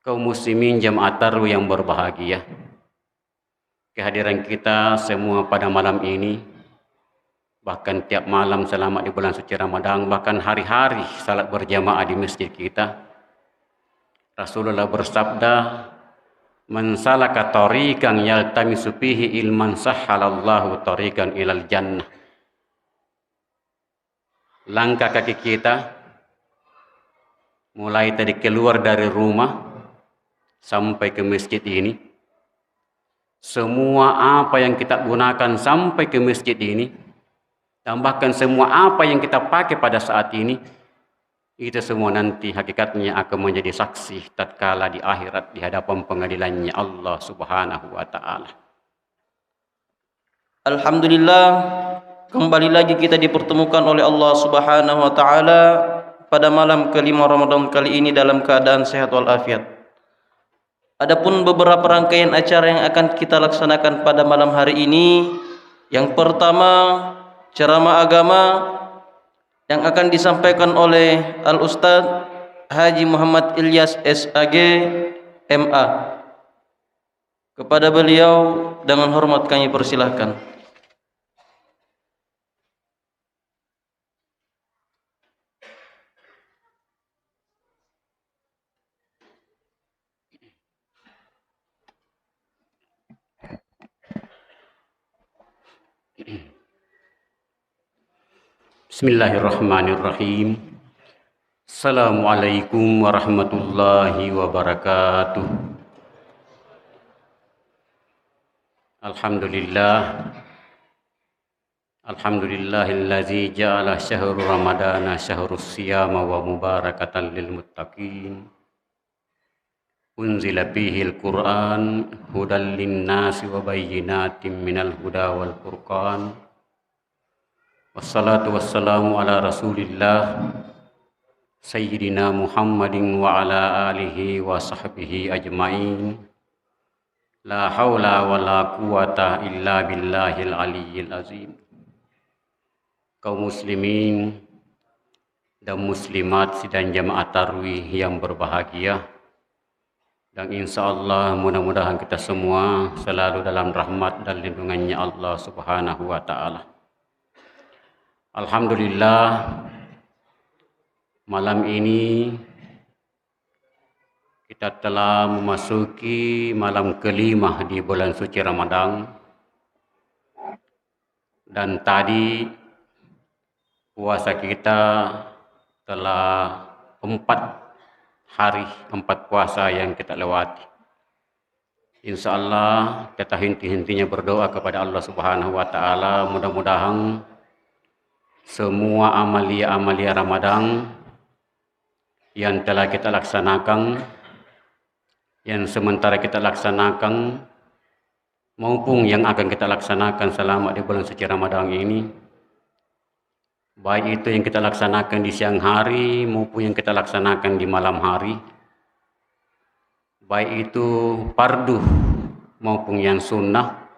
Kaum muslimin jamaah tarawih yang berbahagia, kehadiran kita semua pada malam ini, bahkan tiap malam selama di bulan suci Ramadan, bahkan hari-hari salat berjamaah di masjid kita, Rasulullah bersabda, "Man salaka tariqan yaltamisu fihi ilman sahhalallahu tariqan ilal jannah." Langkah kaki kita mulai tadi keluar dari rumah sampai ke masjid ini, semua apa yang kita gunakan sampai ke masjid ini, tambahkan semua apa yang kita pakai pada saat ini, itu semua nanti hakikatnya akan menjadi saksi tatkala di akhirat di hadapan pengadilannya Allah Subhanahu wa taala. Alhamdulillah, kembali lagi kita dipertemukan oleh Allah Subhanahu wa taala pada malam kelima Ramadan kali ini dalam keadaan sehat walafiat. Adapun beberapa rangkaian acara yang akan kita laksanakan pada malam hari ini, yang pertama ceramah agama yang akan disampaikan oleh Al-Ustadz Haji Muhammad Ilyas SAG MA. Kepada beliau dengan hormat kami persilahkan. Bismillahirrahmanirrahim. Assalamualaikum warahmatullahi wabarakatuh. Alhamdulillahillazi ja'ala syahrul ramadana syahrus siyama wa mubarakatan lil muttaqin. Unzila fihil Qur'an hudal linnasi wa bayyinatin minal huda wal furqan. Wassalatu wassalamu ala rasulillah Sayyidina Muhammadin wa ala alihi wa sahbihi ajma'in. La hawla wa la quwata illa billahil aliyyil azim. Kaum muslimin dan muslimat sidang jamaah tarawih yang berbahagia, dan insya Allah mudah-mudahan kita semua selalu dalam rahmat dan lindungannya Allah Subhanahu wa ta'ala. Alhamdulillah, malam ini kita telah memasuki malam kelima di bulan suci Ramadan, dan tadi puasa kita telah 4 hari, 4 puasa yang kita lewati. Insya Allah kita henti-hentinya berdoa kepada Allah Subhanahu wa ta'ala, mudah-mudahan semua amalia-amalia Ramadan yang telah kita laksanakan, yang sementara kita laksanakan, maupun yang akan kita laksanakan selama di bulan suci Ramadan ini, baik itu yang kita laksanakan di siang hari maupun yang kita laksanakan di malam hari, baik itu fardu maupun yang sunnah,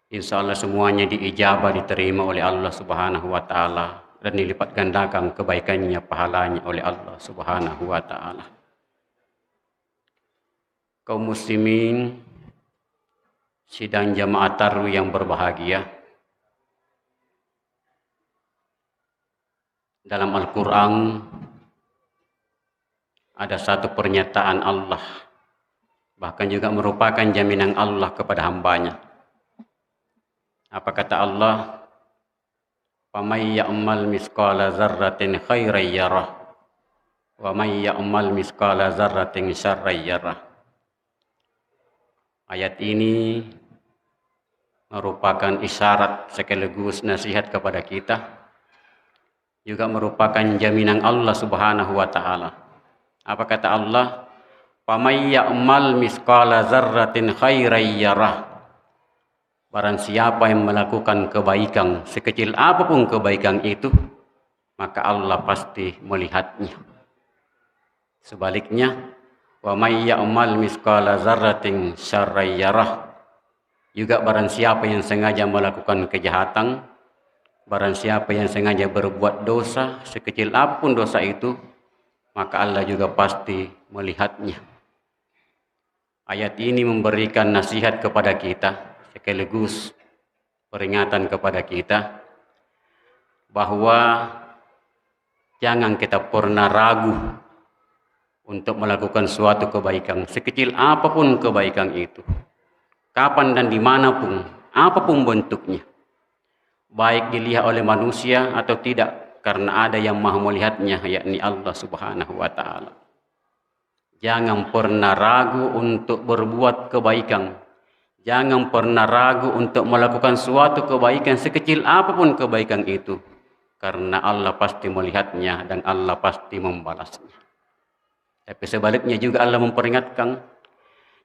insya Allah semuanya diijabah, diterima oleh Allah Subhanahu wa ta'ala, dan dilipat gandakan kebaikannya, pahalanya oleh Allah Subhanahu wa ta'ala. Kaum muslimin sidang jamaah tarawih yang berbahagia, dalam Al-Quran ada satu pernyataan Allah, bahkan juga merupakan jaminan Allah kepada hambanya. Apa kata Allah? "Faman ya'mal misqala dzarratin khairan yarah, wa man ya'mal misqala dzarratin syarran yarah." Ayat ini merupakan isyarat sekaligus nasihat kepada kita, juga merupakan jaminan Allah Subhanahu wa ta'ala. Apa kata Allah? "Faman ya'mal misqala dzarratin khairan yarah." Barang siapa yang melakukan kebaikan, sekecil apapun kebaikan itu, maka Allah pasti melihatnya. Sebaliknya, wa may ya'mal misqala dzarratin syarran yarah. Juga barang siapa yang sengaja melakukan kejahatan, barang siapa yang sengaja berbuat dosa, sekecil apapun dosa itu, maka Allah juga pasti melihatnya. Ayat ini memberikan nasihat kepada kita, sekaligus peringatan kepada kita bahwa jangan kita pernah ragu untuk melakukan suatu kebaikan, sekecil apapun kebaikan itu, kapan dan dimanapun, apapun bentuknya, baik dilihat oleh manusia atau tidak, karena ada yang maha melihatnya, yakni Allah Subhanahu wa Ta'ala. Jangan pernah ragu untuk berbuat kebaikan. Jangan pernah ragu untuk melakukan suatu kebaikan, sekecil apapun kebaikan itu, karena Allah pasti melihatnya dan Allah pasti membalasnya. Tapi sebaliknya juga Allah memperingatkan,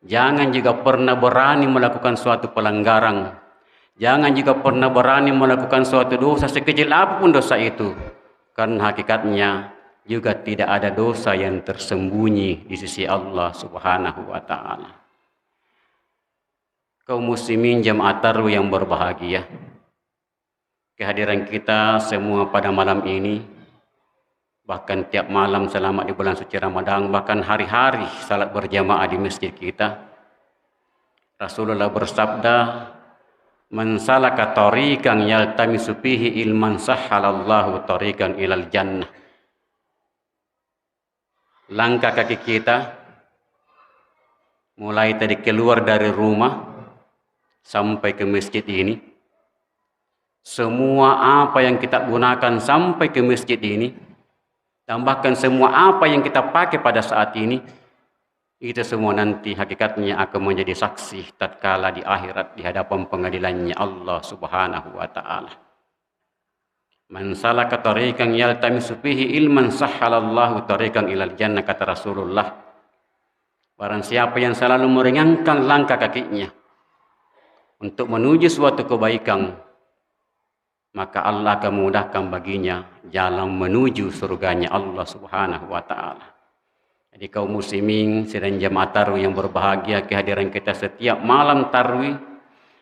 jangan juga pernah berani melakukan suatu pelanggaran. Jangan juga pernah berani melakukan suatu dosa, sekecil apapun dosa itu, karena hakikatnya juga tidak ada dosa yang tersembunyi di sisi Allah Subhanahu wa Ta'ala. Kaum muslimin jamaah tarawih yang berbahagia, kehadiran kita semua pada malam ini, bahkan tiap malam selama di bulan suci Ramadan, bahkan hari-hari salat berjamaah di masjid kita, Rasulullah bersabda, "Man salaka tariqan yaltamisu fihi ilman sahhalallahu tariqan ilal jannah." Langkah kaki kita mulai tadi keluar dari rumah sampai ke masjid ini, semua apa yang kita gunakan sampai ke masjid ini, dan bahkan semua apa yang kita pakai pada saat ini, itu semua nanti hakikatnya akan menjadi saksi tatkala di akhirat di hadapan pengadilannya Allah Subhanahu wa Ta'ala. Man salaka tariqan yaltamisu fihi ilman sahhalallahu tariqan ilal jannah, kata Rasulullah. Barang siapa yang selalu meringankan langkah kakinya untuk menuju suatu kebaikan, maka Allah akan memudahkan baginya jalan menuju surganya Allah Subhanahu wa Ta'ala. Jadi kaum muslimin sedang jamaah tarawih yang berbahagia, kehadiran kita setiap malam tarawih,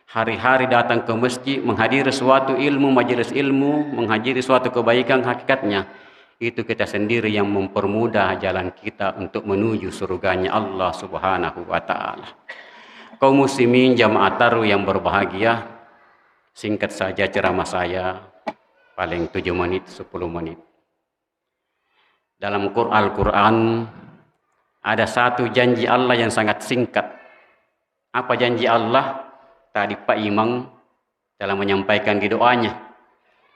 hari-hari datang ke masjid, menghadiri suatu ilmu, majelis ilmu, menghadiri suatu kebaikan, hakikatnya itu kita sendiri yang mempermudah jalan kita untuk menuju surganya Allah Subhanahu wa Ta'ala. Kaum muslimin jamaah tarawih yang berbahagia, singkat saja ceramah saya, paling 7 menit, 10 menit. Dalam Al-Quran ada satu janji Allah yang sangat singkat. Apa janji Allah? Tadi Pak Imam dalam menyampaikan di doanya,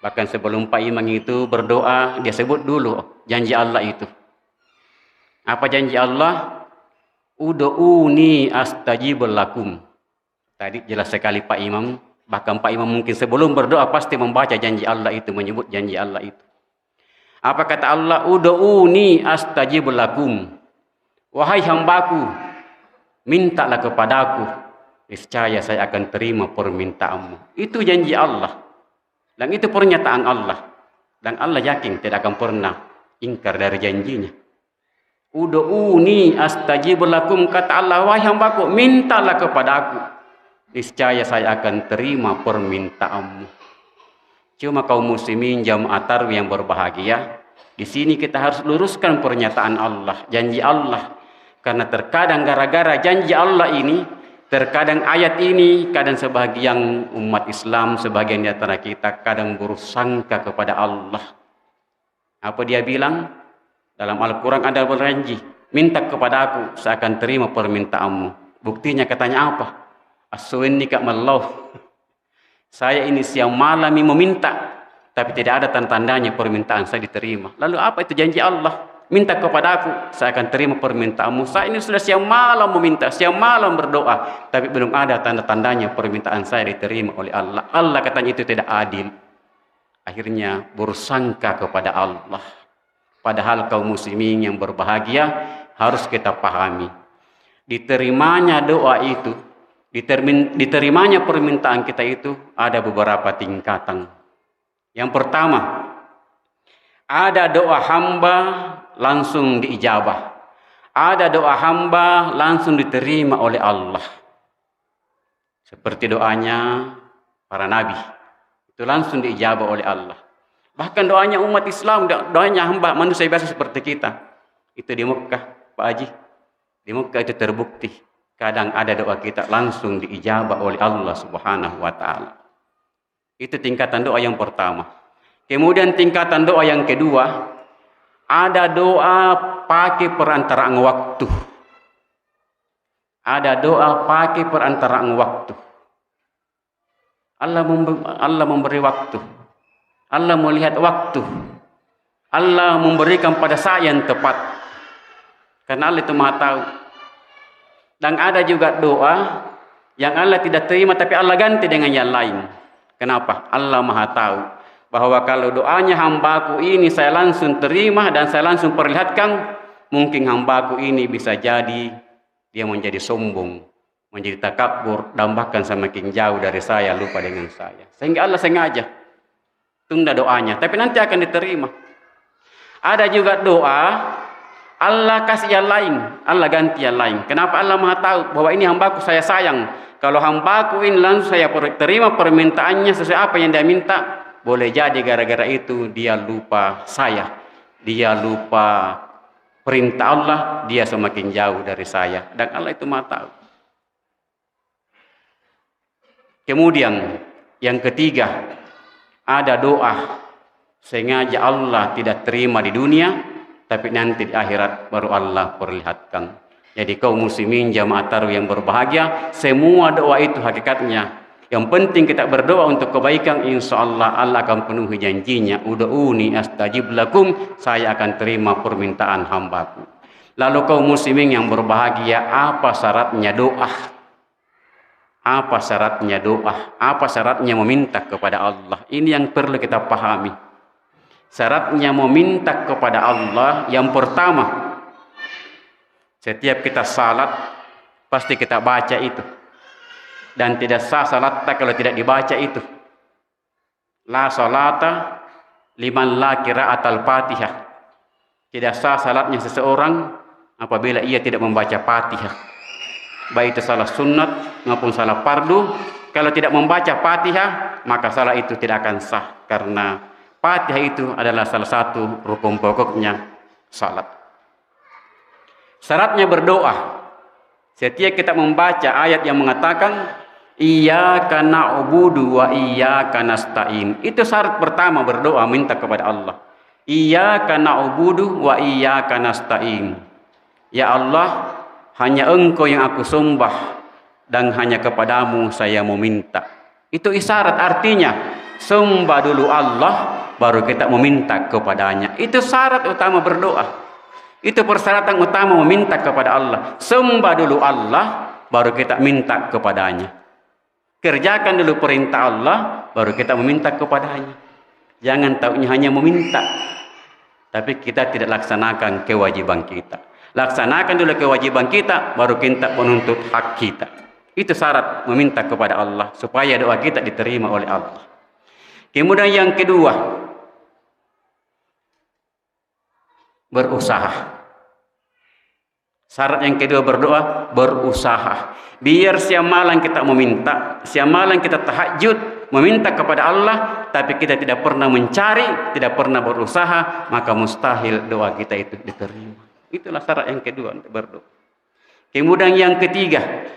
bahkan sebelum Pak Imam itu berdoa, dia sebut dulu janji Allah itu. Apa janji Allah? Ud'uni astajib lakum. Tadi jelas sekali Pak Imam, bahkan Pak Imam mungkin sebelum berdoa pasti membaca janji Allah itu, menyebut janji Allah itu. Apa kata Allah? Ud'uni astajib lakum. Wahai hambaku, mintalah kepadaku, niscaya saya akan terima permintaanmu. Itu janji Allah. Dan itu pernyataan Allah. Dan Allah yakin tidak akan pernah ingkar dari janjinya. Ud'uni astajib lakum, kata Allah, wahai hambaku, mintalah kepadaku, niscaya saya akan terima permintaanmu. Cuma kaum muslimin jamaah tarawih yang berbahagia, di sini kita harus luruskan pernyataan Allah, janji Allah. Karena terkadang gara-gara janji Allah ini, terkadang ayat ini, kadang sebagian umat Islam, sebagian di antara kita kadang bersangka kepada Allah. Apa dia bilang? Dalam Al-Quran ada berjanji, minta kepada aku, saya akan terima permintaanmu. Buktinya katanya apa? As-suwinni ka'mallah. Saya ini siang malam meminta, tapi tidak ada tanda-tandanya permintaan saya diterima. Lalu apa itu janji Allah? Minta kepada aku, saya akan terima permintaanmu. Saya ini sudah siang malam meminta, siang malam berdoa, tapi belum ada tanda-tandanya permintaan saya diterima oleh Allah. Allah katanya itu tidak adil. Akhirnya bersangka kepada Allah. Padahal kaum muslimin yang berbahagia harus kita pahami, diterimanya doa itu, diterimanya permintaan kita itu ada beberapa tingkatan. Yang pertama, ada doa hamba langsung diijabah. Ada doa hamba langsung diterima oleh Allah. Seperti doanya para nabi, itu langsung diijabah oleh Allah. Bahkan doanya umat Islam, doanya hamba manusia biasa seperti kita, Itu di Mekah, Pak Haji. Di Mekah itu terbukti. Kadang ada doa kita langsung diijabah oleh Allah Subhanahu wa Ta'ala. Itu tingkatan doa yang pertama. Kemudian tingkatan doa yang kedua, ada doa pakai perantaraan waktu. Ada doa pakai perantaraan waktu. Allah memberi waktu. Allah melihat waktu. Allah memberikan pada saat yang tepat. Karena Allah itu Maha tahu. Dan ada juga doa yang Allah tidak terima tapi Allah ganti dengan yang lain. Kenapa? Allah Maha tahu bahwa kalau doanya hambaku ini saya langsung terima dan saya langsung perlihatkan, mungkin hambaku ini bisa jadi dia menjadi sombong, menjadi takabur, dan bahkan semakin jauh dari saya, lupa dengan saya. Sehingga Allah sengaja tunda doanya, tapi nanti akan diterima. Ada juga doa Allah kasih yang lain, Allah ganti yang lain. Kenapa? Allah Maha tahu bahwa ini hambaku saya sayang. Kalau hambaku ini langsung saya terima permintaannya sesuai apa yang dia minta, boleh jadi gara-gara itu dia lupa saya, dia lupa perintah Allah, dia semakin jauh dari saya. Dan Allah itu Maha tahu. Kemudian yang ketiga, ada doa sengaja Allah tidak terima di dunia, tapi nanti di akhirat baru Allah perlihatkan. Jadi kaum muslimin jamaah tarawih yang berbahagia, semua doa itu hakikatnya yang penting kita berdoa untuk kebaikan, insya Allah Allah akan penuhi janjinya. Ud'uni astajib lakum, saya akan terima permintaan hambaku. Lalu kaum muslimin yang berbahagia, apa syaratnya doa? Apa syaratnya doa? Apa syaratnya meminta kepada Allah? Ini yang perlu kita pahami. Syaratnya meminta kepada Allah yang pertama, setiap kita salat pasti kita baca itu. Dan tidak sah salat kalau tidak dibaca itu. La salata liman la qira'at al-Fatihah. Tidak sah salatnya seseorang apabila ia tidak membaca Fatihah. Baik itu salat sunat maupun salat fardu, kalau tidak membaca Fatihah, maka salat itu tidak akan sah, karena Fatihah itu adalah salah satu rukun pokoknya salat. Syaratnya berdoa. Setiap kita membaca ayat yang mengatakan iyyaka na'budu wa iyyaka nasta'in, itu syarat pertama berdoa, minta kepada Allah. Iyyaka na'budu wa iyyaka nasta'in. Ya Allah, hanya Engkau yang aku sembah dan hanya kepadamu saya meminta. Itu isyarat, artinya sembah dulu Allah baru kita meminta kepadanya. Itu syarat utama berdoa. Itu persyaratan utama meminta kepada Allah. Sembah dulu Allah baru kita minta kepadanya. Kerjakan dulu perintah Allah baru kita meminta kepadanya. Jangan taunya hanya meminta tapi kita tidak laksanakan kewajiban kita. Laksanakan dulu kewajiban kita baru kita menuntut hak kita. Itu syarat meminta kepada Allah supaya doa kita diterima oleh Allah. Kemudian yang kedua, berusaha. Syarat yang kedua berdoa, berusaha. Biar siang malam kita meminta, siang malam kita tahajud meminta kepada Allah, tapi kita tidak pernah mencari, tidak pernah berusaha, maka mustahil doa kita itu diterima. Itulah syarat yang kedua untuk berdoa. Kemudian yang ketiga,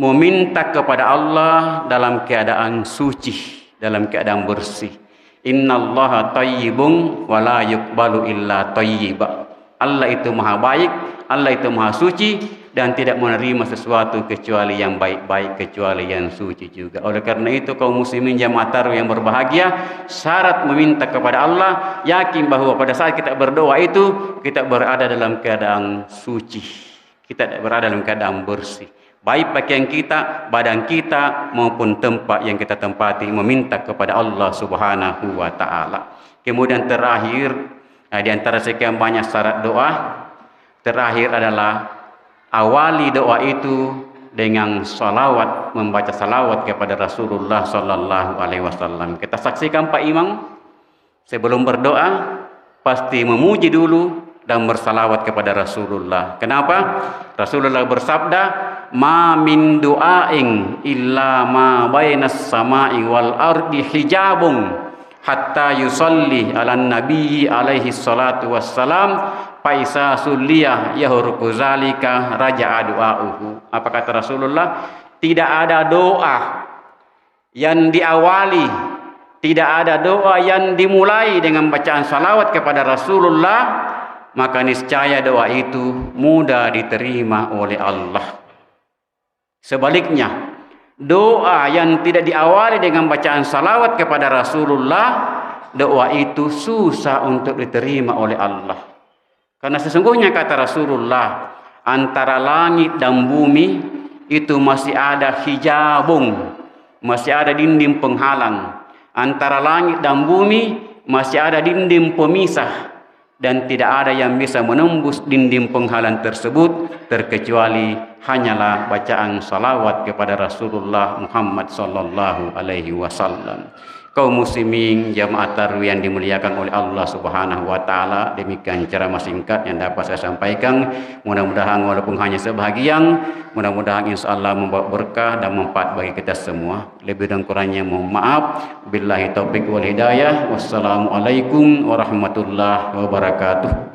meminta kepada Allah dalam keadaan suci, dalam keadaan bersih. Innallaha thayyibun wa la yuqbalu illa thayyiba. Allah itu maha baik, Allah itu maha suci dan tidak menerima sesuatu kecuali yang baik-baik, kecuali yang suci juga. Oleh karena itu kaum muslimin jamaah tarawih yang berbahagia, syarat meminta kepada Allah, yakin bahwa pada saat kita berdoa itu kita berada dalam keadaan suci, kita berada dalam keadaan bersih. Baik pakaian kita, badan kita maupun tempat yang kita tempati, meminta kepada Allah Subhanahu wa Ta'ala. Kemudian terakhir, di antara sekian banyak syarat doa, terakhir adalah awali doa itu dengan salawat, membaca salawat kepada Rasulullah Sallallahu Alaihi Wasallam. Kita saksikan Pak Imam sebelum berdoa pasti memuji dulu dan bersalawat kepada Rasulullah. Kenapa? Rasulullah bersabda, "Ma min du'ain illa ma bainas sama'i wal ardi hijabun hatta yusalli ala nabi alaihi salatu wassalam Faisa suliyah yahruku zalika raja'a du'auhu. Apa kata Rasulullah? Tidak ada doa yang diawali, tidak ada doa yang dimulai dengan bacaan salawat kepada Rasulullah, maka niscaya doa itu mudah diterima oleh Allah. Sebaliknya, doa yang tidak diawali dengan bacaan salawat kepada Rasulullah, doa itu susah untuk diterima oleh Allah. Karena sesungguhnya kata Rasulullah, antara langit dan bumi itu masih ada hijabung, masih ada dinding penghalang. Antara langit dan bumi masih ada dinding pemisah, dan tidak ada yang bisa menembus dinding penghalang tersebut terkecuali hanyalah bacaan salawat kepada Rasulullah Muhammad sallallahu alaihi wasallam. Kaum muslimin jamaah tarawih yang dimuliakan oleh Allah Subhanahu wa taala, demikian ceramah singkat yang dapat saya sampaikan. Mudah-mudahan walaupun hanya sebahagian, mudah-mudahan insyaallah membawa berkah dan manfaat bagi kita semua. Lebih dan kurangnya mohon maaf. Billahi taufik wal hidayah. Wassalamualaikum warahmatullahi wabarakatuh.